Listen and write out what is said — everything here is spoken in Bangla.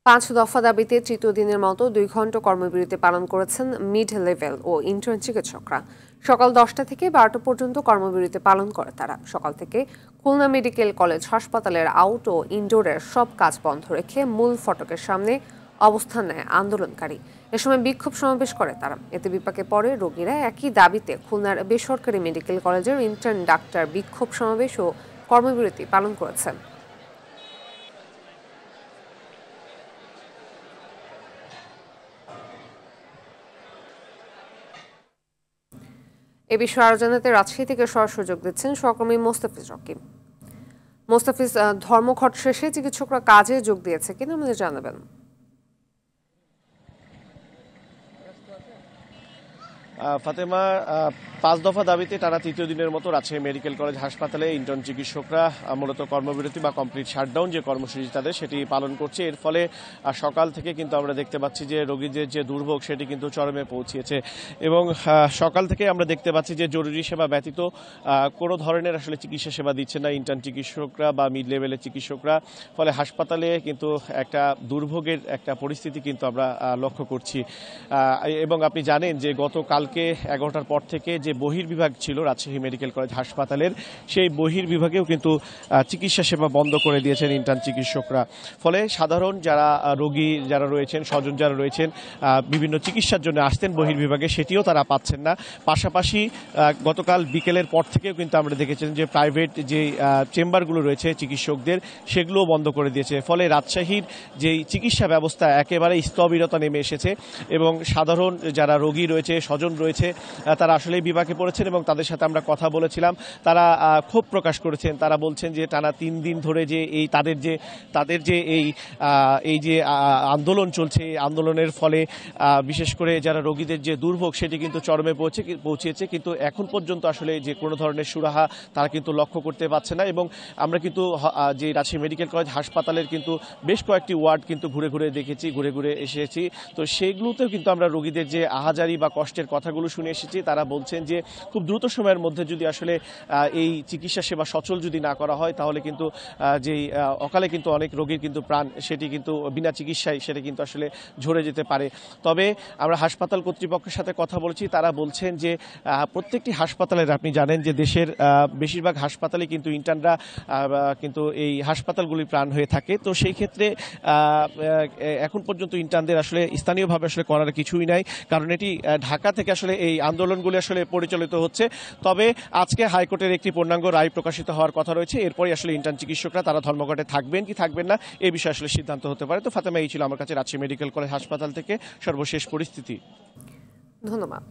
5 দফা দাবিতে তৃতীয় দিনের মতো 2 ঘণ্টা কর্মবিরতি পালন করেছেন মিড লেভেল ও ইন্টার্ন চিকিৎসকরা। সকাল 10টা থেকে 12টা পর্যন্ত কর্মবিরতি পালন করে তারা। সকাল থেকে খুলনা মেডিকেল কলেজ হাসপাতালের আউট ও ইনডোরের সব কাজ বন্ধ রেখে মূল ফটকের সামনে অবস্থান নেয় আন্দোলনকারী। এ সময় বিক্ষোভ সমাবেশ করে তারা। এতে বিপাকে পড়ে রোগীরা। একই দাবিতে খুলনার বেসরকারি মেডিকেল কলেজের ইন্টার্ন ডাক্তার বিক্ষোভ সমাবেশ ও কর্মবিরতি পালন করেছেন। এ বিষয়ে আরো জানাতে রাজশাহী থেকে সরাসরি যোগ দিচ্ছেন সহকর্মী মোস্তাফিজ রকিব। মোস্তাফিজ, ধর্মঘট শেষে চিকিৎসকরা কাজে যোগ দিয়েছে কিনা আমাদের জানাবেন। ফাতেমা, 5 দফা দাবিতে টানা তৃতীয় দিনের মতো রাজশাহী মেডিকেল কলেজ হাসপাতালে ইন্টার্ন চিকিৎসকরা মূলত কর্মবিরতি বা কমপ্লিট শাটডাউন যে কর্মসূচি তাদের সেটি পালন করছে। এর ফলে সকাল থেকে কিন্তু আমরা দেখতে পাচ্ছি যে রোগীদের যে দুর্ভোগ সেটি কিন্তু চরমে পৌঁছিয়েছে এবং সকাল থেকে আমরা দেখতে পাচ্ছি যে জরুরি সেবা ব্যতীত কোনো ধরনের আসলে চিকিৎসা সেবা দিচ্ছে না ইন্টার্ন চিকিৎসকরা বা মিড লেভেলের চিকিৎসকরা। ফলে হাসপাতালে কিন্তু একটা দুর্ভোগের একটা পরিস্থিতি কিন্তু আমরা লক্ষ্য করছি। এবং আপনি জানেন যে গতকালকে 11টার পর থেকে যে বহির্বিভাগ ছিল রাজশাহী মেডিকেল কলেজ হাসপাতালের, সেই বহির্বিভাগেও কিন্তু চিকিৎসা সেবা বন্ধ করে দিয়েছেন ইন্টার্ন চিকিৎসকরা। ফলে সাধারণ যারা রোগী যারা রয়েছেন, স্বজন যারা রয়েছেন, বিভিন্ন চিকিৎসার জন্য আসতেন বহির্বিভাগে, সেটিও তারা পাচ্ছেন না। পাশাপাশি গতকাল বিকেলের পর থেকেও কিন্তু আমরা দেখেছেন যে প্রাইভেট যে চেম্বারগুলো রয়েছে চিকিৎসকদের, সেগুলোও বন্ধ করে দিয়েছে। ফলে রাজশাহীর যেই চিকিৎসা ব্যবস্থা একেবারে স্থবিরতা নেমে এসেছে এবং সাধারণ যারা রোগী রয়েছে, স্বজন রয়েছে, তারা আসলেই বিপাকে পড়েছেন এবং তাদের সাথে আমরা কথা বলেছিলাম। তারা ক্ষোভ প্রকাশ করেছেন। তারা বলছেন যে টানা 3 দিন ধরে যে এই তাদের যে এই যে আন্দোলন চলছে, এই আন্দোলনের ফলে বিশেষ করে যারা রোগীদের যে দুর্ভোগ সেটি কিন্তু চরমে পৌঁছেছে, কিন্তু এখন পর্যন্ত আসলে যে কোনো ধরনের সুরাহা তারা কিন্তু লক্ষ্য করতে পারছে না। এবং আমরা কিন্তু যে রাজশাহী মেডিকেল কলেজ হাসপাতালের কিন্তু বেশ কয়েকটি ওয়ার্ড কিন্তু ঘুরে ঘুরে দেখেছি, ঘুরে ঘুরে এসেছি। তো সেইগুলোতেও কিন্তু আমরা রোগীদের যে আহাজারি বা কষ্টের কথাগুলো শুনে এসেছি। তারা বলছেন যে খুব দ্রুত সময়ের মধ্যে যদি আসলে এই চিকিৎসা সেবা সচল যদি না করা হয়, তাহলে কিন্তু যেই অকালে কিন্তু অনেক রোগীর কিন্তু প্রাণ সেটি কিন্তু বিনা চিকিৎসায় সেটা কিন্তু আসলে ঝরে যেতে পারে। তবে আমরা হাসপাতাল কর্তৃপক্ষের সাথে কথা বলেছি। তারা বলছেন যে প্রত্যেকটি হাসপাতালের, আপনি জানেন যে দেশের বেশিরভাগ হাসপাতালে কিন্তু ইন্টার্নরা কিন্তু এই হাসপাতালগুলি প্রাণ হয়ে থাকে। তো সেই ক্ষেত্রে এখন পর্যন্ত ইন্টার্নদের আসলে স্থানীয়ভাবে আসলে করার কিছুই নাই, কারণ এটি ঢাকা থেকে আসলে এই আন্দোলনগুলি আসলে পরিচালিত হচ্ছে। তবে আজকে হাইকোর্টের একটি পূর্ণাঙ্গ রায় প্রকাশিত হওয়ার কথা রয়েছে। এরপরই আসলে ইন্টার্ন চিকিৎসকরা তারা ধর্মঘটে থাকবেন কি থাকবেন না এই বিষয়ে আসলে সিদ্ধান্ত হতে পারে। তো ফাতেমা, এই ছিল আমার কাছে রাজশাহী মেডিকেল কলেজ হাসপাতাল থেকে সর্বশেষ পরিস্থিতি। ধন্যবাদ।